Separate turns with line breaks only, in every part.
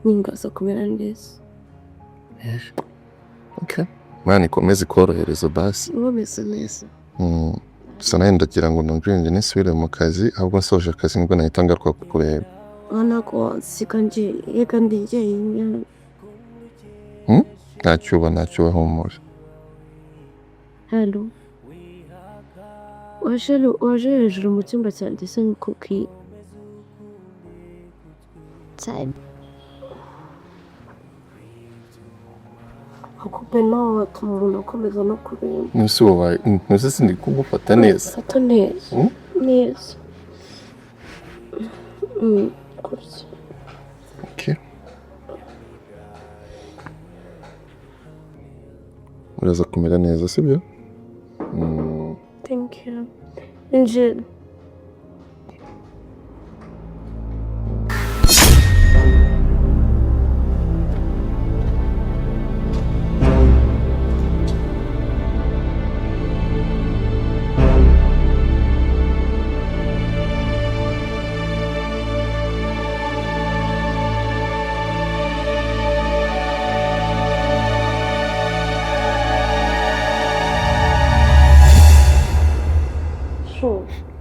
ningaza kumera neza.
Okay. Mani ikomeze korohereza basi.
Ubameze neza.
Gusa nawe ndagira ngo nongere nisubire mu kazi ahubwo nsoje akazi nibwo nahita ngaruka kukureba.
Nako sika nje yeka ndije nyine.
Ntacyo humura.
Hello. Waje hejuru mu cyumba cyanjye se nk'uki. Time. Akupe nawe tumubona komeza no kureba.
Nuse wabaye nuse sindi kugufata neza.
Fata neza. Neza. Kurya.
Okay. Uraza kumera neza sibyo?
Thank you. Angel.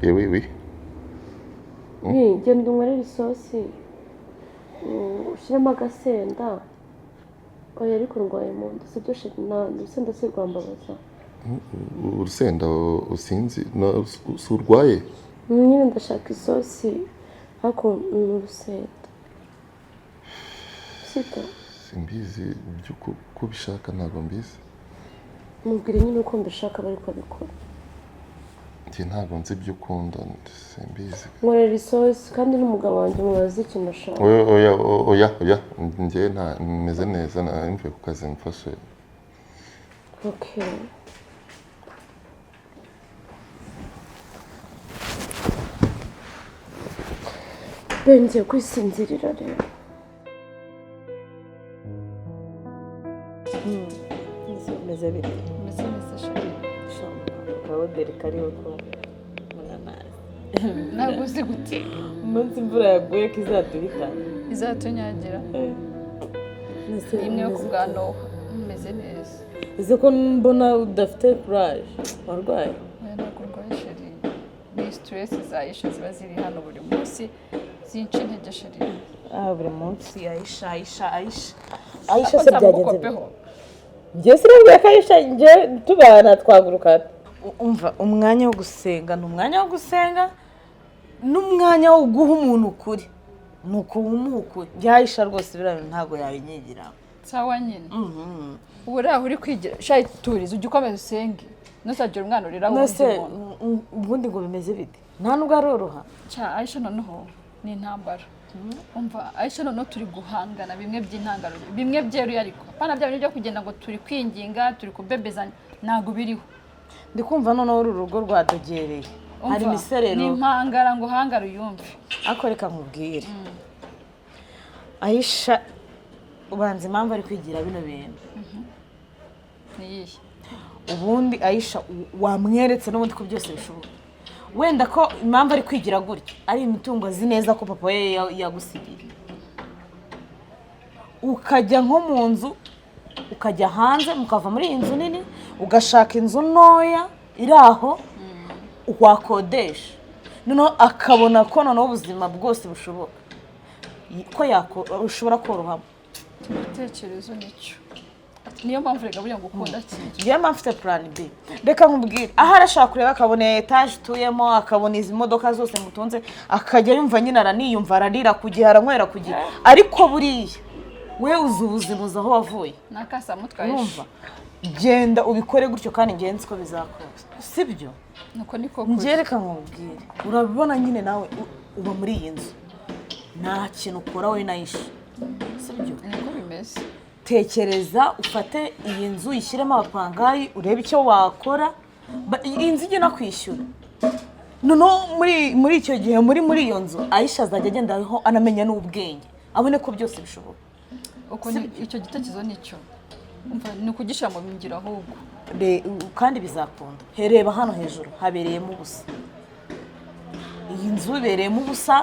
Oui.
Genda unywere isosi. Ushyiremo agasenda. Oya ariko ndwaye mu nda sibyo urusenda si rwambabaza.
Urusenda usinzi urwaye?
Nyine ndashaka isosi ariko urusenda. Sita.
Simbizi by'uko kubishaka ntabwo mbizi.
Mubwire nyine uko mbishaka bari kubikora.
Njye ntabwo nzi ibyo ukunda simbizi.
Nkorera isosi kandi n'umugabo wanjye mubaza ikintu ashaka.
Oya njye meze neza mvuye ku kazi mfashe.
Okay. Ngiye kwisinzirira rero.
Meze bite?
Meze neza shari.
Akaboderi kariho ko munanazi.
Ntabwo uzi gute.
Umunsi imvura yaguye ko izaduhitana.
Izatunyagira. Imwe yo kubwanoha. Meze neza.
Ese ko mbona udafite courage. Warwaye?
Ntabwo urwaye shari. Ni stress zayisha ziba ziri hano buri munsi. Zinca intege shari.
Buri munsi Aisha se byagenze. Njye sinabwiye ko Aisha njye tubana twagurukana. Umva umwanya wo gusenga n'umwanya wo gusenga n'umwanya wo guha umuntu ukuri nuko umuha ukuri. Aisha rwose birabe ntago yabinyigira.
Sawa nyine. Ubu raho uri kwigira shayi turiza ujye ukomeza usenge. Nusagire umwana urira
ubundi ngo bimeze bite? Nta nubwo aroroha.
Aisha noneho ni intambara. Umva Aisha noneho turi guhangana bimwe by'intangaro bimwe byeruye ariko bana bya bintu byo kugenda ngo turi kwinginga turi kubebezanya ntago biriho.
Ndikumva noneho uru rugo rwadogereye. Hari miserero.
Ni impangara ngo hangara uyumve.
Akoreka nkubwire. Aisha ubanza impamvu ari kwigira bino bintu.
Niyihe?
Ubundi Aisha wamweretse n'ubundi ko byose bishoboka. Wenda ko impamvu ari kwigira gutya ari imitungo azi neza ko papa we yagusigiye. Ukajya nko mu nzu ukajya hanze mukava muri iyi nzu nini ugashaka inzu ntoya iri aho wakodesha. Noneho akabona ko noneho ubuzima bwose bushoboka ko ushobora korohamo.
Igitekerezo nicyo. Niyo mpamvu rega buriya ngo ukunda kintu.
Njye mfite plan B. Reka nkubwire aho arashaka kureba akabona etage tuyemo akabona izi modoka zose mutunze akajya yumva nyine araniyumva ararira kugihe aranywera kugihe ariko buriya we uzi ubuzima uzi aho wavuye.
Nakasa mutwaye.
Numva genda ubikore gutyo kandi ngenzi ko bizakora. Sibyo?
Nuko niko kuri.
Njye reka nkubwire urabibona nyine nawe uba muri iyi nzu. Nta kintu ukora we nayishe. Sibyo?
Niko bimeze.
Tekereza ufate iyi nzu ishyiremo abapangayi urebe icyo wakora inzu ijye no kwishyura. Noneho muri icyo gihe muri iyo nzu Aisha azajya agenda aho anamenya n'ubwenge abone ko byose bishoboka.
Uko icyo gitekerezo nicyo umva ni ukugishyira mu ngiro ahubwo
kandi bizakunda. Hereba hano hejuru habereyemo ubusa. iyi nzu ibereyemo ubusa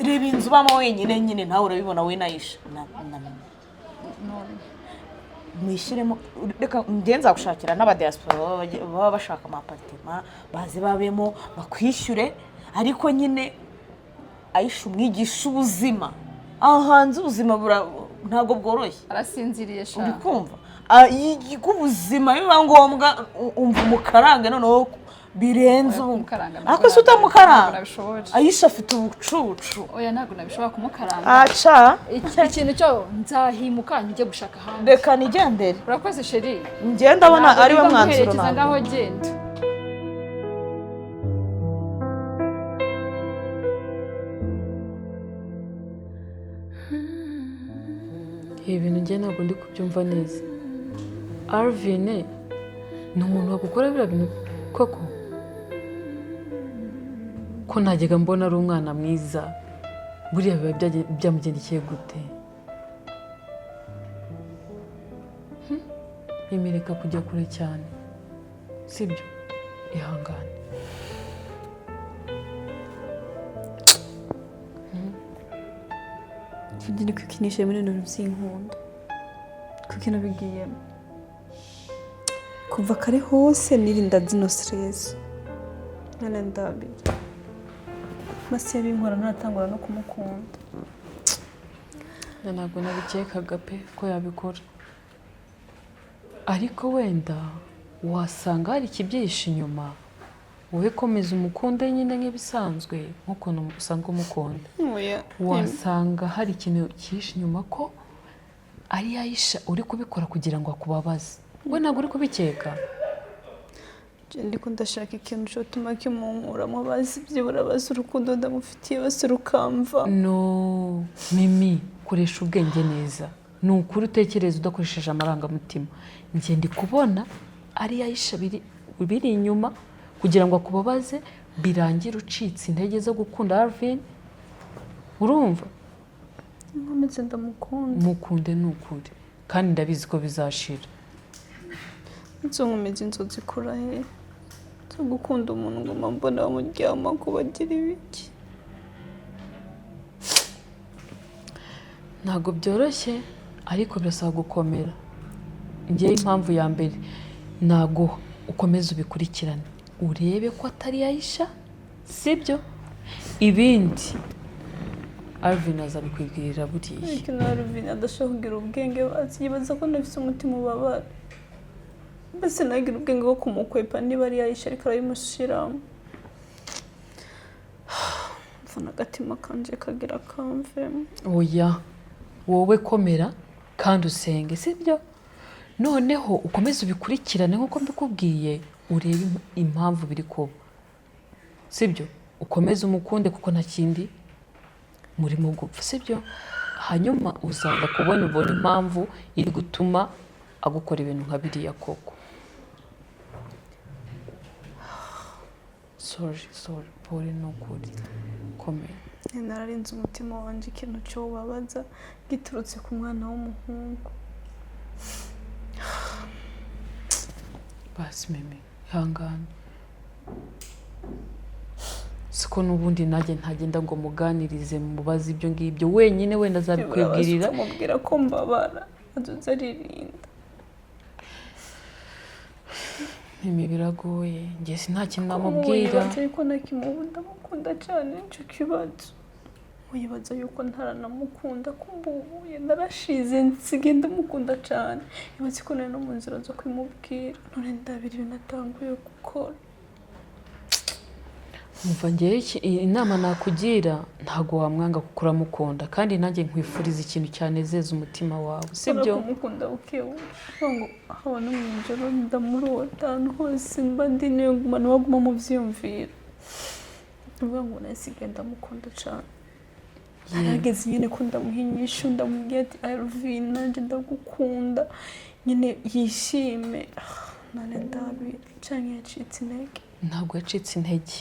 reba inzu ubamo wenyine nyine nawe urabibona we nayisha mwishyiremo reka ngenza gushakira n'abadiaspora baba bashaka amaparitema baze babemo bakwishyure ariko nyine Aisha umwigisha ubuzima aho hanze ubuzima ntabwo bworoshye
arasinziriye sha
uri kumva yiga ubuzima biba ngombwa umva umukaranga noneho birenze ariko se utamukaranga Aisha afite ubucucu
oya ntabwo nabishobora kumukaranga
aca
ikintu cyo nzahimuka njye gushaka hanze
reka nigendere
urakoze sheri
ngenda abona ari we mwanzuro
nawe ngaho genda
ibintu njye ntabwo ndi kubyumva neza Alvin ni umuntu wagukora biriya bintu koko ko najyaga mbona ari umwana mwiza buriya biba byamugendekeye gute imireka kujya kure cyane sibyo ihangane
Ndi kwikinisha muri ibintu by'inkunda kuko nabigiyemo kuva kare hose nirinda zino stress none ndabi mase yabinkora ntatangura no kumukunda
ntabwo nabikekaga pe ko yabikora ariko wenda wasanga hari ikibyihishe inyuma wowe komeza umukunde nyine nk'ibisanzwe nk'ukuntu usanga umukunda wasanga hari ikintu cyihishe inyuma ko ari Aisha uri kubikora kugira ngo akubabaze we ntabwo uri kubikeka
ndiko ndashaka ikintu cyotuma kimunkuramo bazi byibura bazi urukundo ndamufitiye bose rukamva
no Mimi koresha ubwenge neza ni ukuri utekereza udakoresheje amarangamutima njye ndi kubona ari Aisha biri inyuma kugira ngo akubabaze birangire ucitse intege zo gukunda Alvin urumva
nkomeze ndamukunda
mukunde ni ukuri kandi ndabizi ko bizashira
nzonkomeze inzozi kura he zo gukunda umuntu ngo mbona bamuryama kubagira ibiki
ntabwo byoroshye ariko birasaba gukomera njyewe impamvu ya mbere ntabwo ukomeza ubikurikirane urebe ko atari Aisha sibyo ibindi Alvin azabikwibwirira buriya
ariko na Alvin adashaka kugira ubwenge bazi yibaza ko nafise umutima ubabara mbese nagira ubwenge bwo kumukwepa niba ari Aisha ariko arabimushiramo mvuna agatima kanje kagira kamvemo
oya wowe komera kandi usenge sibyo noneho ukomeze ubikurikirane nk'uko mbikubwiye urebe impamvu biri kuba sibyo ukomeze umukunde kuko nta kindi murimo gupfa sibyo hanyuma uzaza kubona ubona impamvu iri gutuma agukora ibintu nka biriya koko sorry pole nukuri komera
nararinze umutima wanje ikintu cyo babaza giturutse ku mwana w'umuhungu
basi Mimi hangana siko nubundi najye ntagenda ngo muganirize mubaze ibyo ngibyo wenyine wenda azabikwibwirira
mubwira ko mbabara azuza aririnda
Mimi biragoye njye nta kintu namubwira
ariko nakimubunda mukunda cyane nicyo kibazo wibaza yuko ntaranamukunda kumbuye narashize nsigenda mukunda cyane ibaze ko nari no mu nzira zo kwimubwira none ndabiri ibintu natanguye gukora
umva njye inama nakugira ntago wamwanga kuko uramukunda kandi nanjye nkwifuriza ikintu cyanezeza umutima wawe sibyo
kumukunda ukewe ngo haba no mu ijoro ndamurota ahantu hose mba ndi niyo ngumana waguma mu byiyumviro uvuga ngo nasigaye ndamukunda cyane harageze nyine ko ndamuhinyisha ndamubwira ati Alvin nanjye ndagukunda nyine yishime none ndabira cyane yacitse intege
ntabwo yacitse intege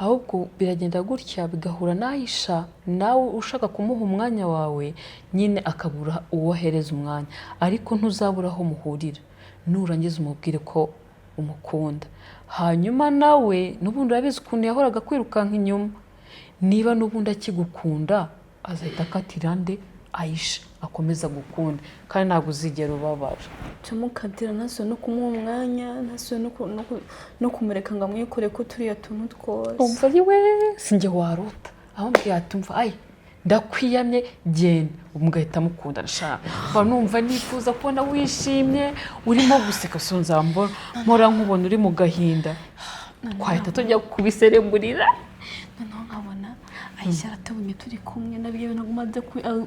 ahubwo biragenda gutya bigahura na Aisha nawe ushaka kumuha umwanya wawe nyine akabura uwohereza umwanya ariko ntuzabura aho muhurira nurangiza umubwire ko umukunda hanyuma nawe n'ubundi urabizi ukuntu yahoraga kwirukanka inyuma niba n'ubundi akigukunda azahita akatira nde Aisha akomeza gukunda kandi ntabwo uzigera ubabara
camukatira nasuye no kumuha umwanya nasuye no kumureka ngo amwikore ko turiya tuntu twose
umva yiwe sinjye warota aho mbwiye ati umva ayi ndakwiyamye genda umugahita mukunda nshaka numva nifuza kubona wishimye urimo guseka sonza mbora nkubona uri mu gahinda kwahita tujya kubiseremburira
noneho nkabona Aisha aratabonye turi kumwe nabyo nagumaze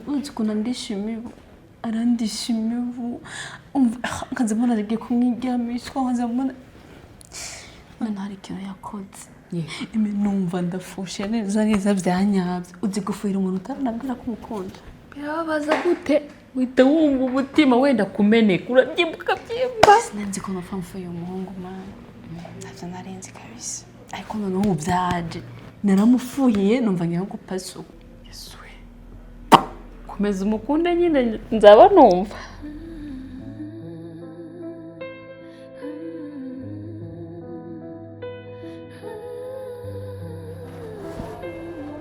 uzi ukuntu ndishimiye arandishimiye nkaze mbona agiye kumwiryamishwa nkaze mbona none hari ikintu yakoze numva ndafushe neza byanyabye uzi gufuhira umuntu utanabwira ko umukunda
birababaza gute wita wumva umutima wenda kumeneka urabyibuka byimba
sinzi ko napfa uyu muhungu mwana ntabyo narenze kabisa ariko noneho ubu byaje naramufuhiye numva ngiye gupasa ubu
yesuwe komeza umukunde nyine nzaba numva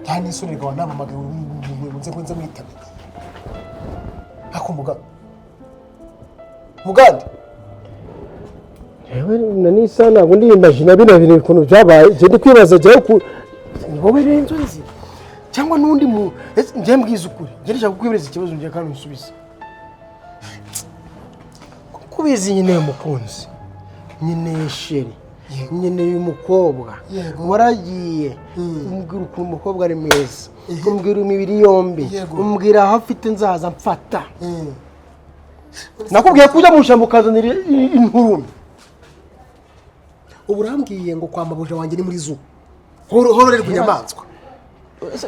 cyane isurika wanamamagaye unze kwenza mwitabe akumuga mugandi
yewe nani sana ngo ndiyimagine bino bintu ukuntu byabaye je ndi kwibaza je ku ni wowe renzo nzi cyangwa nundi mu nje mbwiza ukuri nje ndashaka kukwibiriza ikibazo nje kandi unsubize kubizi nyine mukunzi nyine sheri nyine y'umukobwa waragiye umbwira ukuntu umukobwa ari mwiza umbwira imibiri yombi umbwira aho afite nzaza mfata nakubwiye kujya mu shyamba ukazanira inturume
uburambwiye ngo kwa mabuja wanjye ni muri zoo hororerwa inyamaswa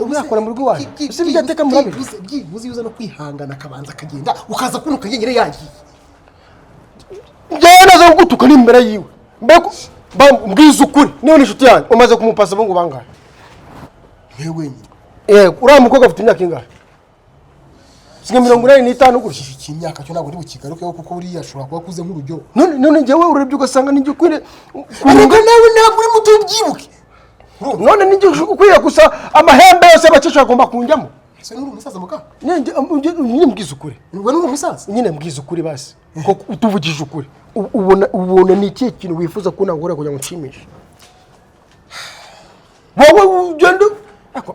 ubakora mu rugo wawe si byateka murabira
byibuze uza no kwihangana akabanza akagenda ukaza kunuka yengere yagiye
njyewe nazo gutuka n'imbere yiwe mbeko mbwiza ukuri niba ni inshuti yanjye umaze kumupasa ngo bangahe
yewe
uriya mukobwa afite imyaka ingahe singa 85 gutya
iki imyaka cyo ntabwo ndi bukigarukeho kuko buriya ashobora kuba akuze nk'urujyo
none njyewe urebye ugasanga ninjye ukwire
ariko nawe ntabwo uri muto ubyibuke
none ninjye ukwiriye gusa amahembe yose abakecuru agomba kunjyamo
ese n'uri umusaza muka
nyine mbwiza ukuri
nubwo n'uri umusaza
nyine mbwiza ukuri basi ko utuvugije ukuri ubona ni ikihe kintu wifuza ko nagura kugira ngo nshimishe wowe ugenda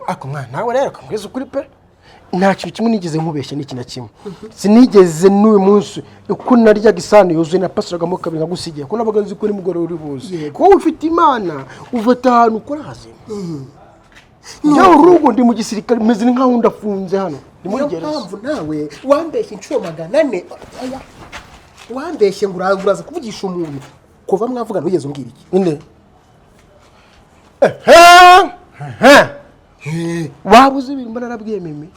ako mwana nawe rero mbwiza ukuri pe nta kintu kimwe nigeze nkubeshya n'iki na kimwe sinigeze n'uyu munsi uko naryaga isano yuzuye napasiragamo kabiri nkagusigiye ko nabaga nzi ko ni mugore uri buze wowe ufite imana uvata ahantu ukora hazima njyewe urugo ndi mu gisirikare meze nk'aho ndafunze hano ni muri gereza
mpamvu nawe wambeshye inshuro 400 wambeshye ngo uraza kuvugisha umuntu kuva mwavugana wigeze umbwira iki
inde wabuze ibintu mbona narabwiye mimi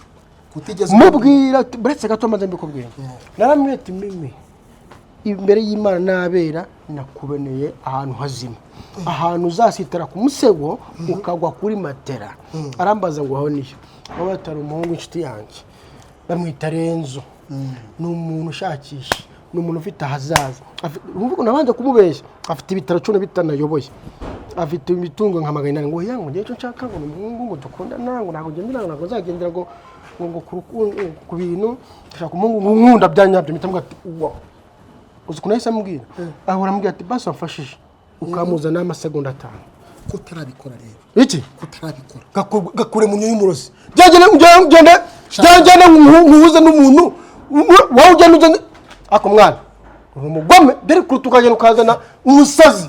mubwira buretse gato maze mbikubwira naramwete mimi imbere y'Imana n'abera nakubeneye ahantu hazima ahantu uzasitara ku musego ukagwa kuri matera arambaza ngo aho niyo aho batari umuhungu inshuti yanjye bamwita Renzo ni umuntu ushakisha ni umuntu ufite ahazaza uvuga nabanje kumubeshya afite ibitaro 15 nayoboye afite imitungo nka 800 ngo yango ngiye cyo nshaka ngo umuhungu ngo dukunda nango nago ngendera nago zagendera ngo ku bintu ashaka umuhungu nkunda byanyabyo mitamwe ati uwa uzi kunahise ambwira ahora ambwira ati basi wafashije ukamuza n'amasegonda 5
kutarabikora rero
iki
kutarabikora
gakure mu nyo y'umurozi jyagene nkuhuze n'umuntu wawe ugenda ako mwana uri umugome dore kutukagenda ukazana umusazi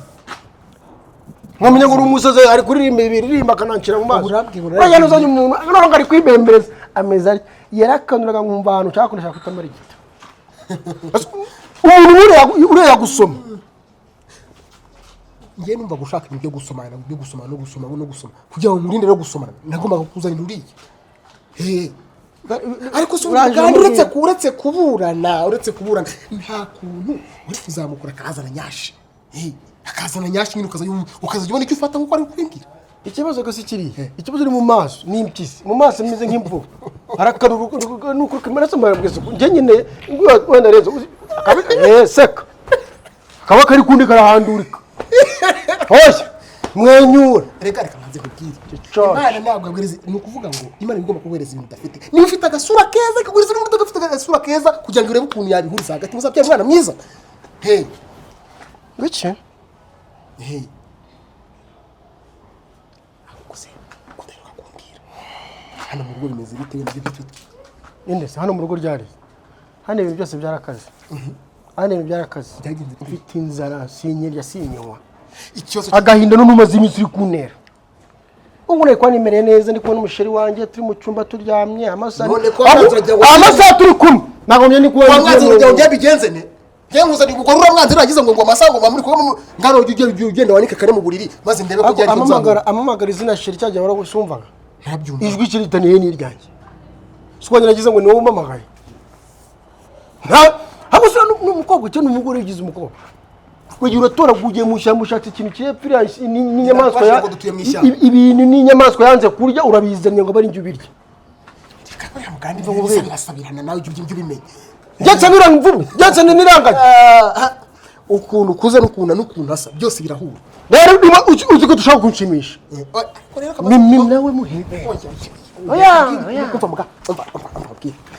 nkamenya ngo uri umusazi ari kuririmba ibiririmba akanancira mu maso uragenda uzanye umuntu none ari kwibembereza ameza ari yarakanuraga nkumva ahantu ushaka kunesha kutamara igita umuntu uriya gusoma
ngiye numva gushaka ibyo gusomana no gusoma kugira ngo murinde rero gusomana nagomba kuzana uriye ariko so kandi uretse kuburana nta kuntu uri kuzamukura akazana nyashi akazana nyashi nyine ukazajya ubona icyo ufata nkuko ari kurimbira
ikibazo gasi kiri ikibazo uri mu maso ni impyisi mu maso meze nk'imvubu arakaruruka nuko kimaraso mbabwese nje nyine wenda rezo seka kaba kari kundi karahandurika hoya mwenyura
reka manze kubwira
George.
Imana ntabwo abwiriza ni ukuvuga ngo Imana igomba kuguhereza ibintu udafite niba ufite agasura keza ikaguriza n'umuntu udafite agasura keza kugira ngo urebe ukuntu yabihuriza hagati muzabyara umwana mwiza hey
Bice
hey akuse kudaheruka kumbwira hano mu rugo bimeze bite n'ibyo
Indese hano mu rugo ryari hano ibintu byose byarakaze hano ibintu byarakaze
byagenze
mfite inzara sinyirya sinywa
ikibazo
agahinda n'umaze iminsi uri kuntera ubu niko nimereye neza ndi kubona umusheri wanjye turi mu cyumba turyamye amasaha amasaha turi kumwe nagomye ni kubona
mwanzi urujya bigenze ne ngenguza ni gukora uramwanzi uragize ngo amasango bamuri ko ngaro ugenda wanika kare mu buriri maze ndebe ko byari
amamagara izina sheri cyajya wara gusumvaga
ntabyumva
ijwi kiritaniye n'iryanjye siko nagize ngo ni wowe umamagaye habo se n'umukobwa cyo n'umugore ugize umukobwa kugira uratora mu shyamba ushatse ikintu kirepfira n'inyamaswa ibintu n'inyamaswa yanze kurya urabizanye ngo bari njye ubirya
kandi birasabirana nawe ujye ubimenye
ndetse n'uramvubu ndetse n'iranganye
ukuntu kuze n'ukuntu asa byose birahura
rero uzi ko dushaka kunshimisha mimi nawe muhebe oya
kumva muga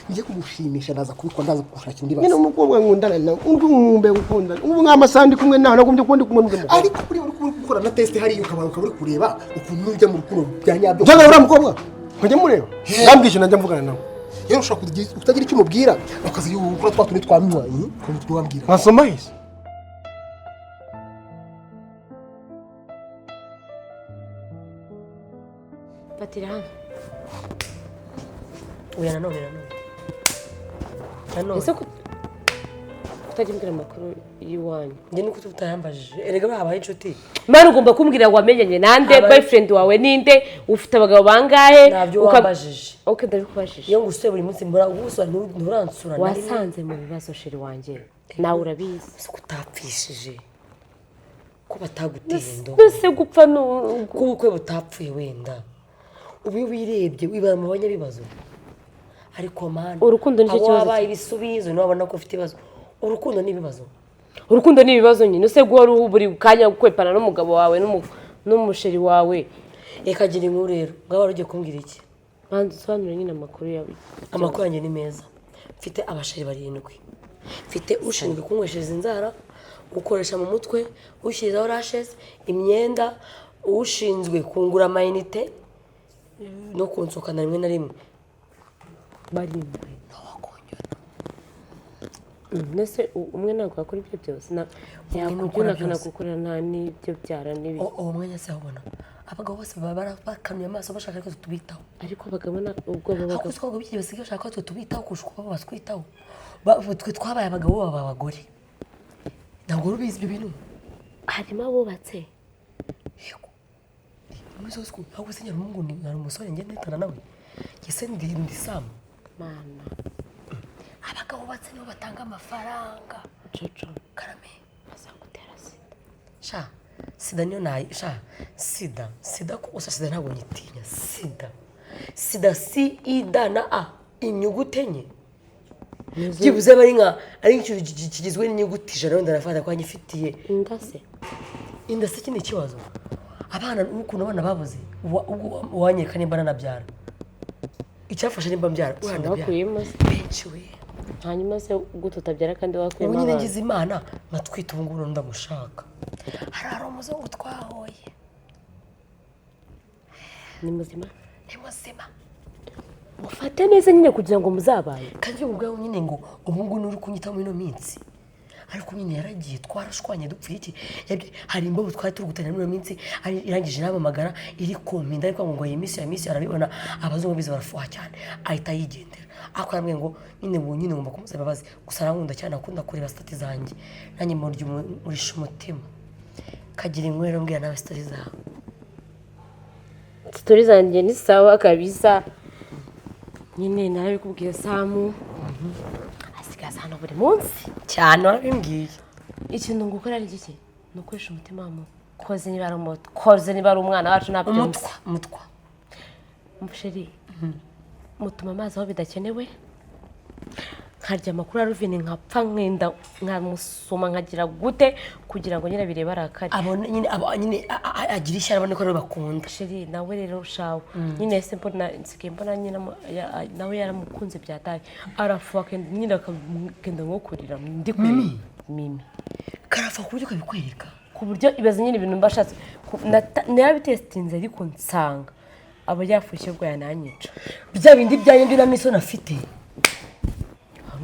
ngiye kumushimisha ndaza kubikwa ndaza gushaka indi base
nyine umukobwa nkundana nawe ngumbe gukundana ubu nk'amasandi kumwe nawe nagumbye kundi kumwe n'umugabo
ariko uri gukora na test hari ukaba uri kureba ukuntu ujya mu rukundo bya nyabyo
cyangwa uriya mukobwa nkajya mureba ngambwije najya mvugana nawe
rero ushaka kutagira icyo umubwira akazi gukora twa tundi twamwanye ukuntu twabwira
nkasoma hese
Fatira hano.
Oya nanone.
Ese kutagira imbere amakuru y'iwanyu.
Njye nuko tutayambajije. Erega babaye inshuti.
Mara ugomba kumbwira wamenyanye nande boyfriend wawe ninde ufite abagabo bangahe
nabyo wambajije.
Okay ndabikubajije.
Iyo nguswe buri munsi mbura gusa nturansura
wasanze mu bibazo sheri wanjye. Nawe urabizi.
Ese kutapfishije. Ko bataguteye ndo.
Bese gupfa
kubukwe butapfuye wenda. Ubu wirebye wibara mu banyabibazo. Ariko man
urukundo nicyo kibazo
wabaye ibisubizo nabona ko ufite ibibazo urukundo n'ibibazo
nyine use guhora buri kanya gukwepana n'umugabo wawe n'umusheri wawe
ekagira inkuru rero ngaba rugiye kumbwira iki
bandusobanura nyine amakuru yawe
amakuru yanjye ni meza mfite abasheri 7 mfite ushinzwe kunyweshereza inzara ukoresha mu mutwe ushyirizaho rashes imyenda ushinzwe kungura amayinite no kunsokana rimwe na rimwe
barindwi nese umwe ntabwo akora ibyo byose yakubyuna akanagukorera nta n'ibyo byara n'ibiki
uwo mwanya se abona abagabo bose baba bakanuye amaso bashaka ko tubitaho
ariko abagabo ubwo
abagabo twabwo biki basigaye bashaka ko tubitaho kurusha uko batwitaho twe twabaye abagabo baba abagore ntabwo rubizi ibyo bintu
harimo abubatse
yego muri zo school aho se nyarumungo ni umusore ngende nditana nawe yese ndi Sam
mana
abagabo batse nibo batanga amafaranga
jojo
karame
azagutera sida
sha sida niyo nayi sha sida ko usa sida ntabwo nyitinya sida si ida na a inyuguti enye byibuze bari nka ari ikintu kigizwe n'inyuguti ijana wenda nafata ko nyifitiye inda se kindi kibazo abana n'ukuntu abana babuze wanyeka nimba nanabyara icyafashe nimba mbyara
wakuyemo
benshi we
hanyuma se guto utabyara kandi wakuyemo
abana ubu ngize imana nkatwita ubu ngubu ndamushaka hari umuzungu twahoye
ni muzima
mufate
neza nyine kugira ngo muzabaye
kandi ubu bwawe nyine ngo ubu ngubu uri kunyitaho muri ino minsi ariko nyine yaragiye twarashwanye dupfuye iki hari imbobo twari turi gutana muri ino minsi irangije inamamagara iri kumpinda ariko ngo iyi minsi arabibona abazungu bize barafuha cyane ahita yigendera ariko yambwiye ngo nyine ngomba kumusaba imbabazi gusa arankunda cyane akunda kureba stati zanjye nanjye murisha umutima kagira inkuru rero mbwira nawe stati zawe
story zanjye ni sawa kabisa nyine nawe kubwiye Samu asigaza hano buri munsi
cyane wabimbwiye
ikintu ngukora ari gike nukoresha umutima wamo koze niba ari umwana wacu nabyumva
umutwa
musheri mutuma amazi aho bidakenewe nkarya amakuru ya Ruvini nkapfa nkenda nkamusoma nkagira gute kugira ngo nyine bireba arakari
abone nyine agira ishyara abone ko rero bakunda
sheri nawe rero shawe nyine se mbona nsigaye mbona nyine nawe yaramukunze byataye arafuha kenda nyine akagenda nko kurira ndi kuri mimi
karafa ku buryo kabikwereka
ku buryo ibaze nyine ibintu mbashatse narabitestinze ariko nsanga aba yafushye bwo yananyica
bya bindi byanyu ndi na miso nafite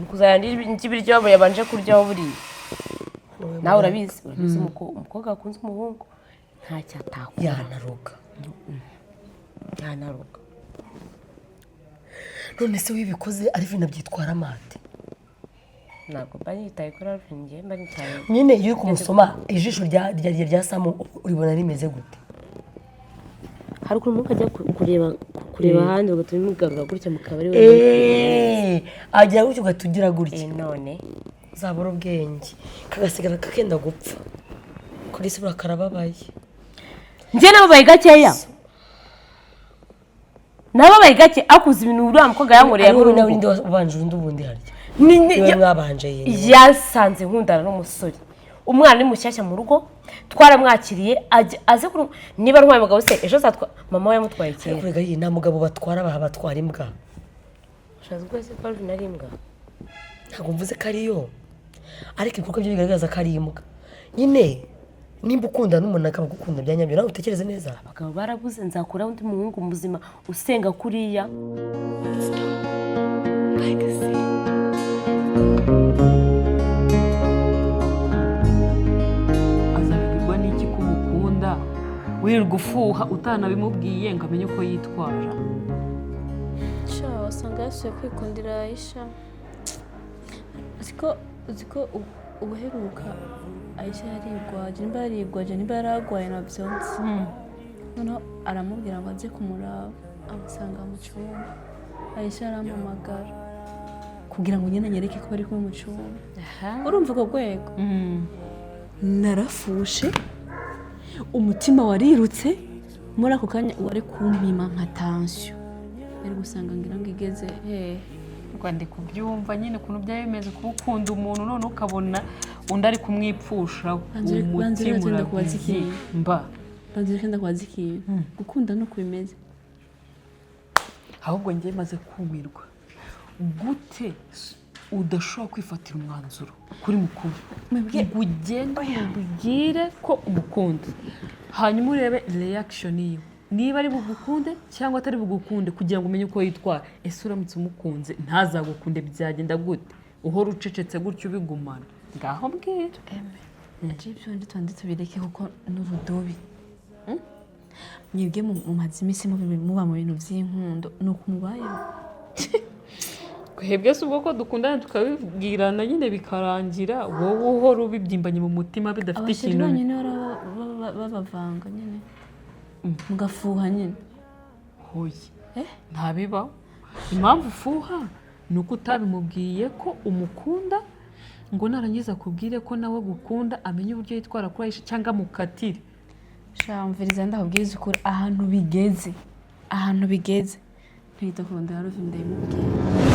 kuzayandi ibiryo abo yabanje kuryaho buri nawe urabizi umukobwa akunze umuhungu ntacyo atakora yanaruka
none se wibikoze ari vina byitwara amate
ntabwo mba nitaye kuri Alvin ngiye mba nitaye
nyine iyo uri kumusoma ijisho rya Samu uribona rimeze gute
hari ukuntu mukajya kureba ahandi ugatuma umugarura gutya mu kabari
agira gutyo ugatugira gutya
none
uzabura ubwenge kagasigara kakenda gupfa kuri se karababaye
njye nababaye gakeya nababaye gake akuze ibintu uriya mukobwa yankoreye
ari nawe ndi ubanje undi ubundi harya mwabanje
yasanze nkundana n'umusore umwana ni mushyashya mu rugo twaramwakiriye aze kuri niba ntwaye umugabo se ejo zatwa mama we yamutwaye kera
kurega iyi nta mugabo batwara batwara imbwa
ushaze rwose ko ari nari imbwa
ntabwo mvuze ko ariyo ariko ibikorwa byo bigaragaza ko ari imbwa nyine nimba ukunda n'umuntu akabagukunda bya nyabyo nawe utekereze neza
abagabo barabuze nzakura undi muhungu muzima usenga kuriya
azabibwirwa n'iki ko umukunda wirirwa ufuha utanabimubwiye ngo amenye uko yitwara
sha wasanga yasuye kwikundira Aisha uzi ko ubuheruka Aisha yarigwaje nimba yaragwaye na byonse noneho aramubwira ngo aze kumuraba amusanga mu cyumba Aisha arampamagara kugira ngo nyine anyereke ko bari kumwe mu cyumba urumva ko rwego narafushe umutima warirutse muri ako kanya wari kumpima nka tension yari gusanga ngira ngo igeze
Rwanda kubyumva nyine ukuntu byayemeze kuba ukunda umuntu none ukabona undi ari kumwipfusha
umutima urabizi
mba
banzira kenda kwazi ikintu gukunda no kubimeze
ahubwo ngiye maze kumirwa gute udashobora kwifatira umwanzuro kuri mukuru ugende ubwire ko umukunda hanyuma urebe reaction yiwe niba ari bugukunde cyangwa atari bugukunde kugira ngo umenye uko yitwara ese uramutse umukunze ntazagukunde byagenda gute uhora ucecetse gutyo ubigumana ngaho mbwira
ibyo ndi twandi tubireke kuko n'urudobi mwebwe mumaze iminsi muba mu bintu by'inkundo ni uko mubayeho
twebwe se ubwo ko dukundana tukabibwirana nyine bikarangira wowe uhora ubibyimbanye mu mutima bidafite ikintu
abashiri nyine babavanga nyine mugafuha nyine
hoye ntabibaho impamvu ufuha ni uko utabimubwiye ko umukunda ngo narangiza akubwire ko nawe gukunda amenye uburyo yitwara kuri Aisha cyangwa mukatire
shamviriza ndakubwiza ukuri ahantu bigeze ntihita ku ndaharo ndayimubwiye